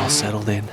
all settled in.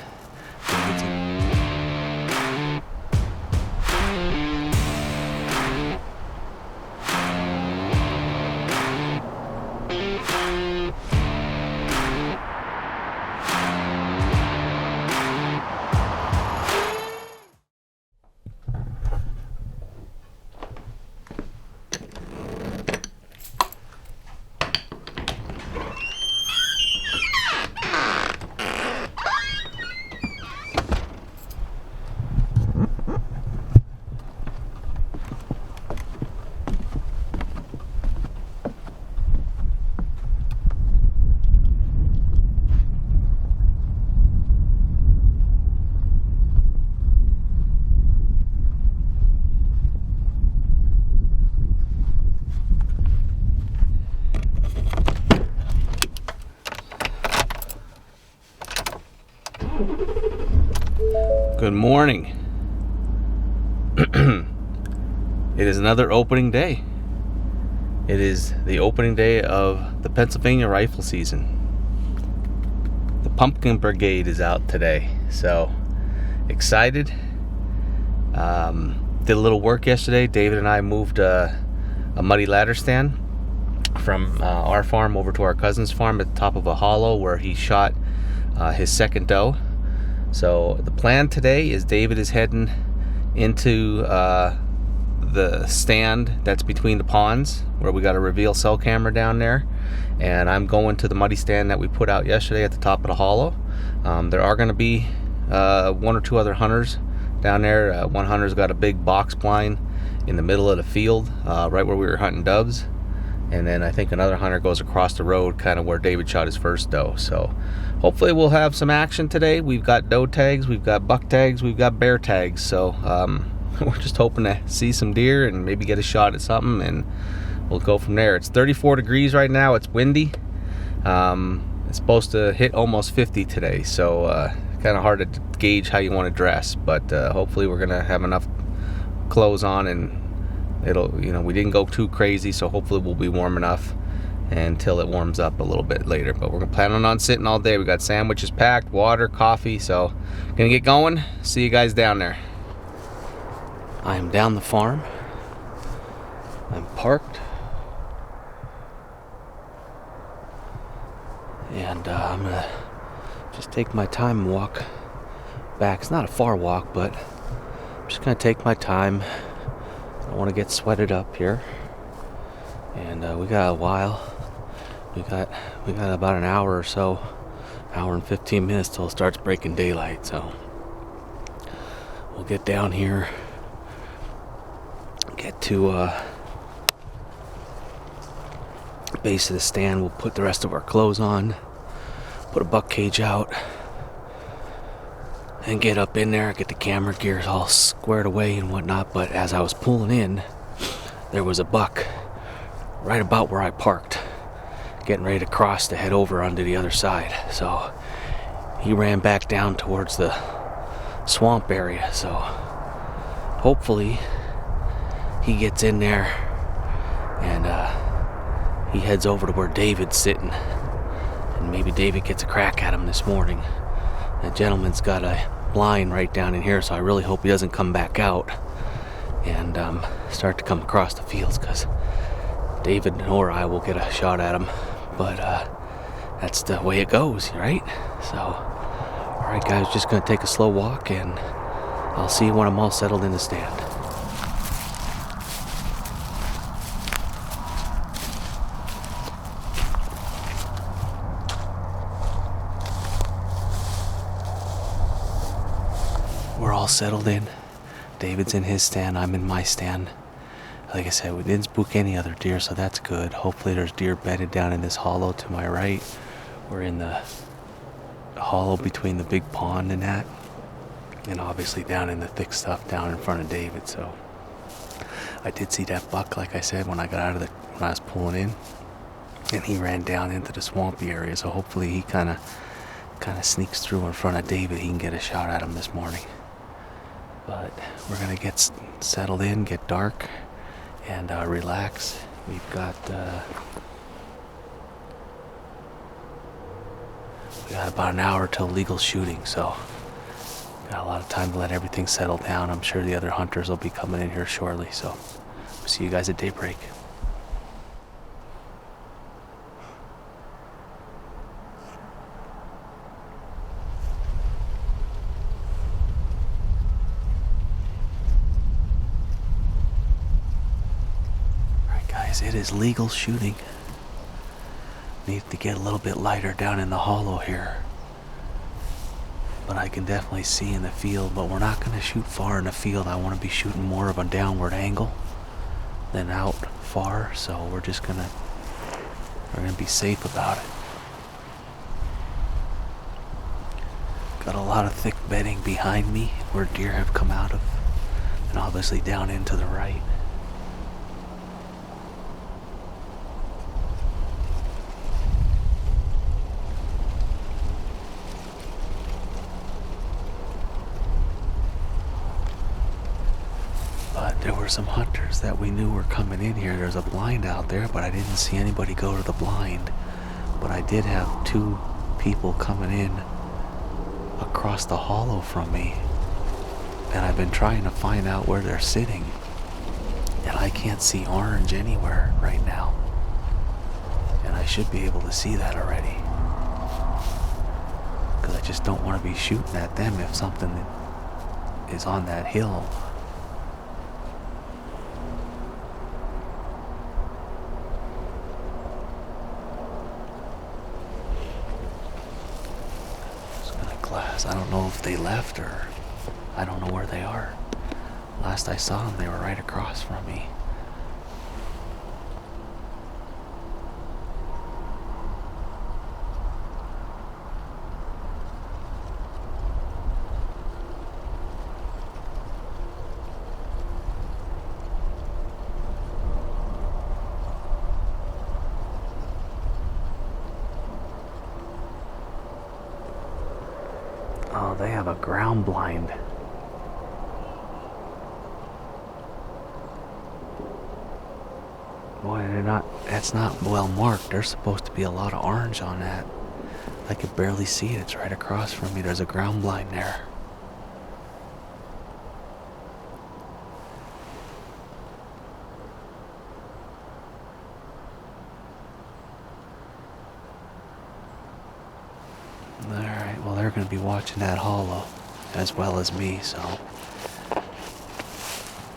Good morning. It is another opening day. It is the opening day of the Pennsylvania rifle season. The Pumpkin Brigade is out today, so excited. Did a little work yesterday. David and I moved a muddy ladder stand from our farm over to our cousin's farm at the top of a hollow where he shot his second doe. So the plan today is David is heading into the stand that's between the ponds where we got a reveal cell camera down there, and I'm going to the muddy stand that we put out yesterday at the top of the hollow. There are going to be one or two other hunters down there. One hunter's got a big box blind in the middle of the field, right where we were hunting doves, and then I think another hunter goes across the road kind of where David shot his first doe. So hopefully we'll have some action today. We've got doe tags, we've got buck tags, we've got bear tags, so we're just hoping to see some deer and maybe get a shot at something, and we'll go from there. It's 34 degrees right now. It's windy. It's supposed to hit almost 50 today, so kind of hard to gauge how you want to dress, but hopefully we're gonna have enough clothes on, and it'll, we didn't go too crazy, so hopefully we'll be warm enough until it warms up a little bit later. But we're planning on sitting all day. We got sandwiches packed, water, coffee, so gonna get going. See you guys down there. I am down the farm. I'm parked, and I'm gonna just take my time and walk back. It's not a far walk, but I'm just gonna take my time. I don't want to get sweated up here, and we got a while. We got about an hour or so, hour and 15 minutes till it starts breaking daylight. So we'll get down here, get to base of the stand. We'll put the rest of our clothes on, put a buck cage out, and get up in there, get the camera gears all squared away and whatnot. But as I was pulling in, there was a buck right about where I parked, getting ready to cross to head over onto the other side. So he ran back down towards the swamp area. So hopefully he gets in there and he heads over to where David's sitting, and maybe David gets a crack at him this morning. That gentleman's got a blind right down in here, so I really hope he doesn't come back out and start to come across the fields, because David or I will get a shot at him. But that's the way it goes, right? So, alright guys, just gonna take a slow walk, and I'll see you when I'm all settled in the stand. We're all settled in. David's in his stand, I'm in my stand. Like I said, we didn't spook any other deer, so that's good. Hopefully there's deer bedded down in this hollow to my right. We're in the hollow between the big pond and that, and obviously down in the thick stuff down in front of David. So I did see that buck, like I said, when I got out of when I was pulling in, and he ran down into the swampy area. So hopefully he kind of sneaks through in front of David. He can get a shot at him this morning. But we're gonna get settled in, get dark, and relax. We've got We got about an hour till legal shooting, so got a lot of time to let everything settle down. I'm sure the other hunters will be coming in here shortly, so we'll see you guys at daybreak. Alright guys, it is legal shooting. Need to get a little bit lighter down in the hollow here. But I can definitely see in the field, but we're not going to shoot far in the field. I want to be shooting more of a downward angle than out far, so we're going to be safe about it. Got a lot of thick bedding behind me where deer have come out of, and obviously down into the right. There were some hunters that we knew were coming in here. There's a blind out there, but I didn't see anybody go to the blind. But I did have 2 people coming in across the hollow from me. And I've been trying to find out where they're sitting. And I can't see orange anywhere right now. And I should be able to see that already. Because I just don't want to be shooting at them if something is on that hill. I don't know if they left or I don't know where they are. Last I saw them, they were right across from me. Oh, they have a ground blind. Boy, that's not well marked. There's supposed to be a lot of orange on that. I could barely see it. It's right across from me. There's a ground blind there. Alright, well they're going to be watching that hollow as well as me, so I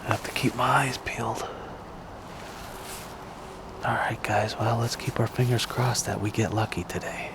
have to keep my eyes peeled. Alright guys, well let's keep our fingers crossed that we get lucky today.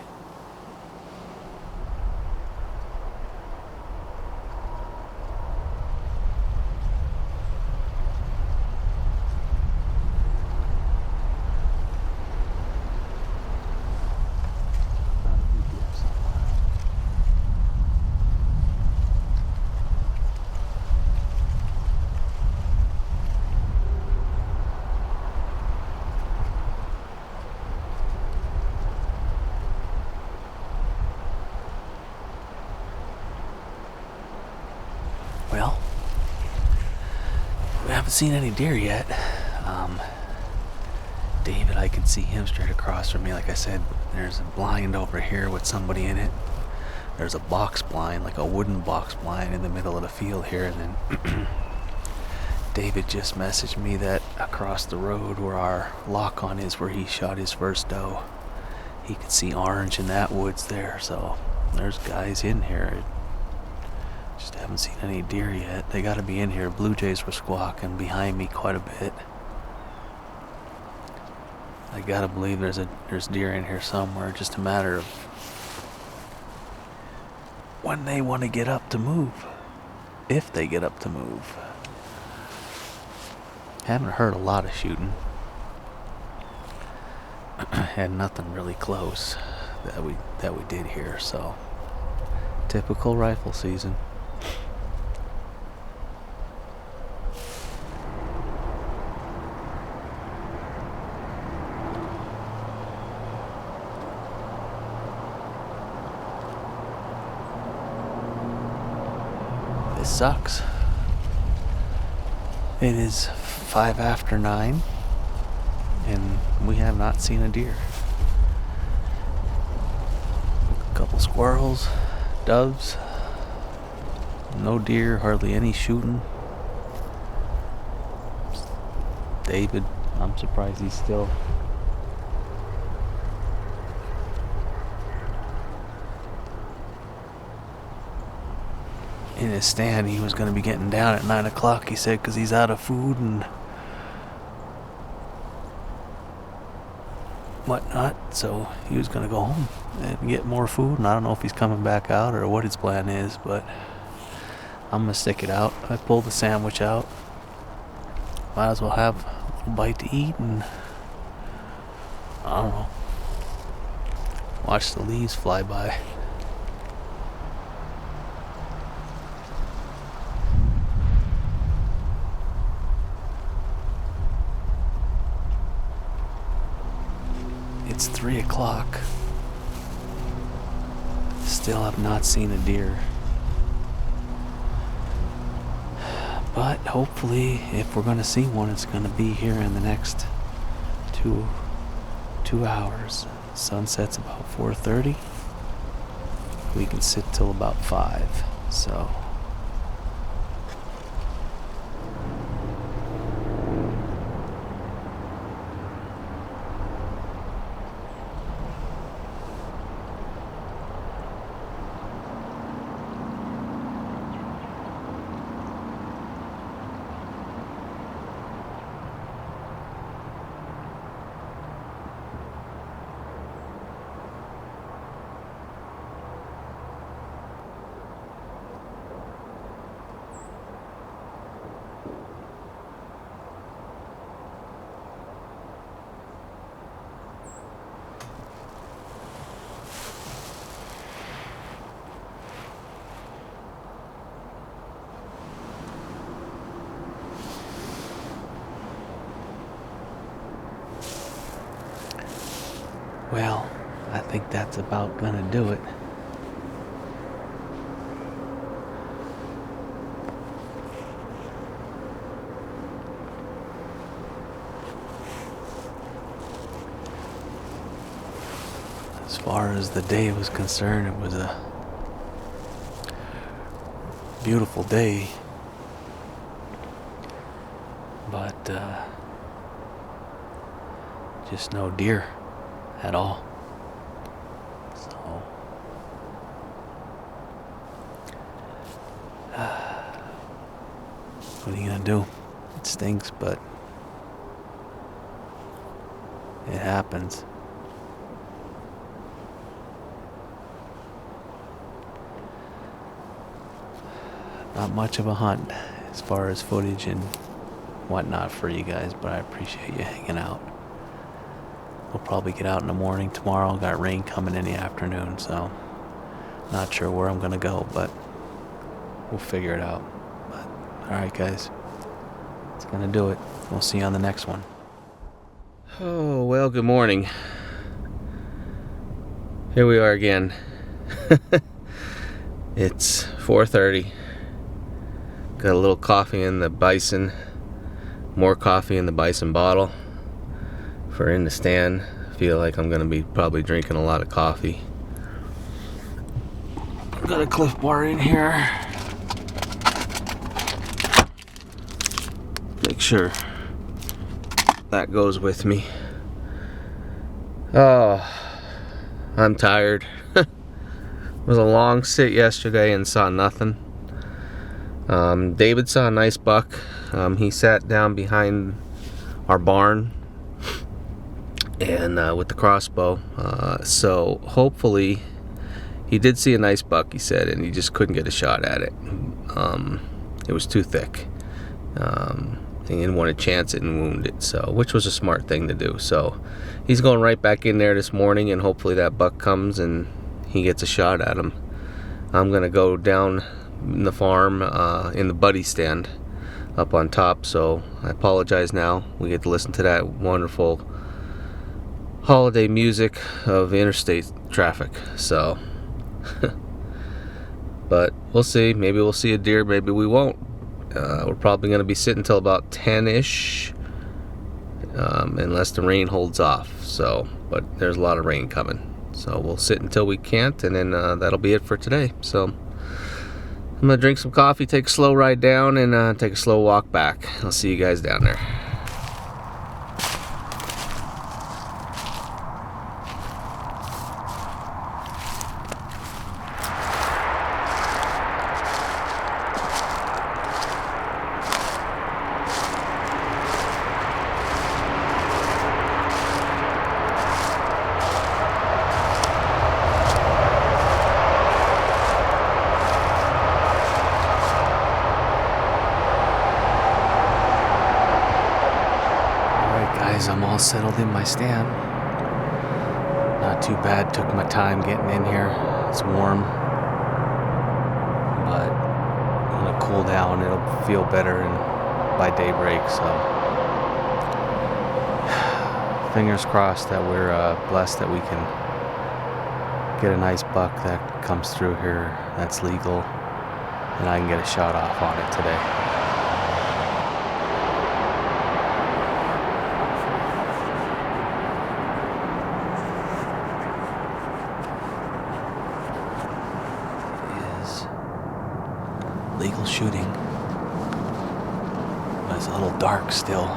Well, we haven't seen any deer yet. David, I can see him straight across from me. Like I said, there's a blind over here with somebody in it. There's a box blind, like a wooden box blind in the middle of the field here. And then David just messaged me that across the road where our lock-on is, where he shot his first doe, he could see orange in that woods there. So there's guys in here. Just haven't seen any deer yet. They gotta be in here. Blue jays were squawking behind me quite a bit. I gotta believe there's deer in here somewhere. Just a matter of when they want to get up to move. If they get up to move. Haven't heard a lot of shooting. Had nothing really close that we did here, so typical rifle season. This sucks. It is 5 after 9 and we have not seen a deer. A couple couple squirrels, doves, no deer, hardly any shooting. David, I'm surprised he's still in his stand. He was going to be getting down at 9 o'clock, he said, because he's out of food and whatnot. So he was going to go home and get more food, and I don't know if he's coming back out or what his plan is, but I'm going to stick it out. I pulled the sandwich out. Might as well have a little bite to eat and, I don't know, watch the leaves fly by. It's 3 o'clock. Still have not seen a deer. But hopefully, if we're going to see one, it's going to be here in the next two hours. Sunset's about 4:30. We can sit till about 5. So well, I think that's about gonna do it. As far as the day was concerned, it was a beautiful day, but just no deer at all. So what are you gonna do? It stinks, but it happens. Not much of a hunt as far as footage and whatnot for you guys, but I appreciate you hanging out. We'll probably get out in the morning tomorrow. Got rain coming in the afternoon, so not sure where I'm gonna go, but we'll figure it out. But alright guys, it's gonna do it. We'll see you on the next one. Oh, well, good morning. Here we are again. It's 4:30. Got a little coffee in the bison, more coffee in the bison bottle for in the stand. I feel like I'm gonna be probably drinking a lot of coffee. Got a Cliff Bar in here. Make sure that goes with me. Oh, I'm tired. It was a long sit yesterday and saw nothing. David saw a nice buck. He sat down behind our barn and with the crossbow, so hopefully he did see a nice buck, he said, and he just couldn't get a shot at it. It was too thick. He didn't want to chance it and wound it, so, which was a smart thing to do. So he's going right back in there this morning, and hopefully that buck comes and he gets a shot at him. I'm gonna go down in the farm in the buddy stand up on top, so I apologize now. We get to listen to that wonderful holiday music of interstate traffic, so but we'll see. Maybe we'll see a deer, maybe we won't. We're probably going to be sitting until about 10-ish, unless the rain holds off. So, but there's a lot of rain coming. So we'll sit until we can't, and then that'll be it for today. So I'm gonna drink some coffee, take a slow ride down, and take a slow walk back. I'll see you guys down there. I'm all settled in my stand. Not too bad. Took my time getting in here. It's warm, but when it cool down, it'll feel better by daybreak. So fingers crossed that we're blessed that we can get a nice buck that comes through here that's legal, and I can get a shot off on it today. Legal shooting, but it's a little dark still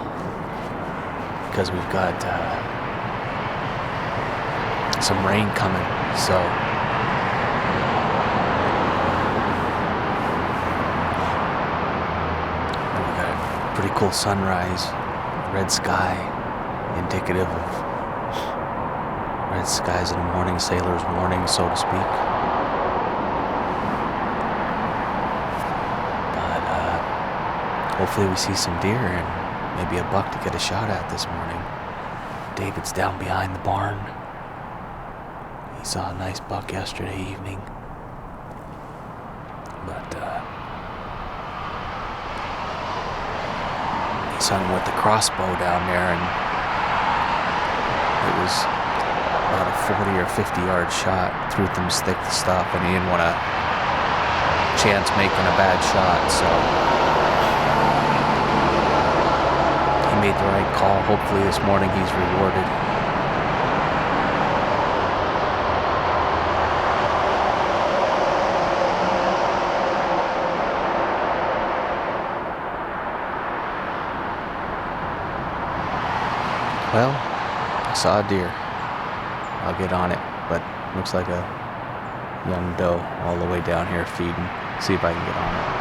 because we've got some rain coming, so we got a pretty cool sunrise, red sky, indicative of red skies in the morning, sailor's warning, so to speak. Hopefully we see some deer and maybe a buck to get a shot at this morning. David's down behind the barn. He saw a nice buck yesterday evening. But he's hunting with the crossbow down there, and it was about a 40 or 50 yard shot through them thick stuff, and he didn't want to chance making a bad shot, so made the right call. Hopefully this morning he's rewarded. Well, I saw a deer. I'll get on it, but looks like a young doe all the way down here feeding. See if I can get on it.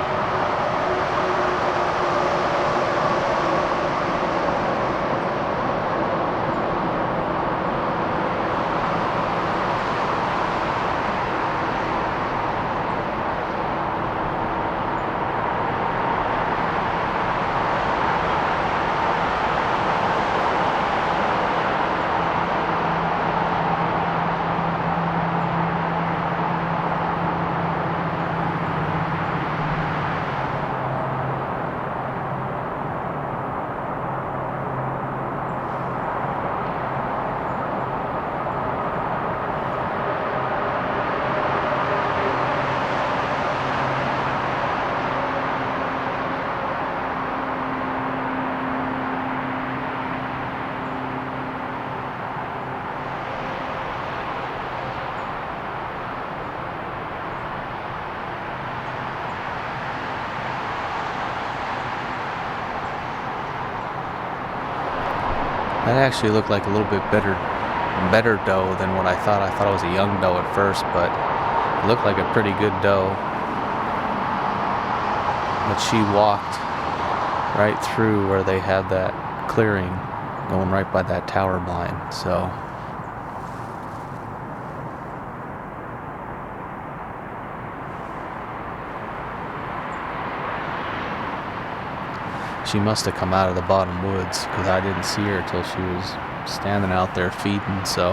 That actually looked like a little bit better doe than what I thought. I thought it was a young doe at first, but it looked like a pretty good doe. But she walked right through where they had that clearing, going right by that tower blind. So she must have come out of the bottom woods, because I didn't see her till she was standing out there feeding, so.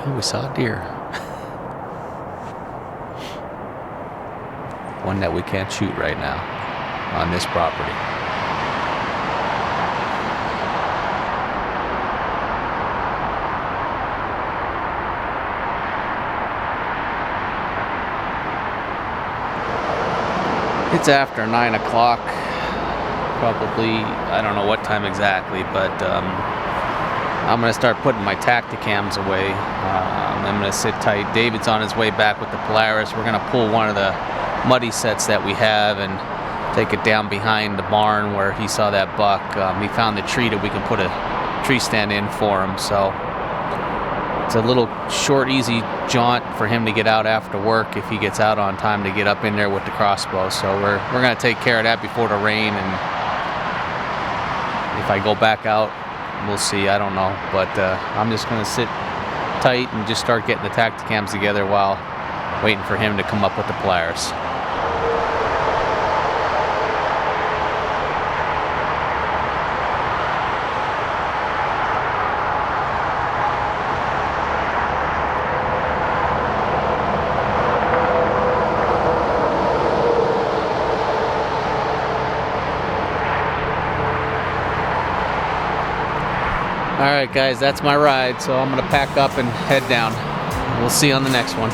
Oh, we saw a deer. One that we can't shoot right now on this property. It's after 9 o'clock. probably, I don't know what time exactly, but I'm going to start putting my Tacticams away. I'm going to sit tight. David's on his way back with the Polaris. We're going to pull one of the muddy sets that we have and take it down behind the barn where he saw that buck. He found the tree that we can put a tree stand in for him, so it's a little short, easy jaunt for him to get out after work if he gets out on time to get up in there with the crossbow. So we're going to take care of that before the rain, and if I go back out, we'll see. I don't know, but I'm just going to sit tight and just start getting the Tacticams together while waiting for him to come up with the Polaris. Alright guys, that's my ride, so I'm going to pack up and head down. We'll see you on the next one.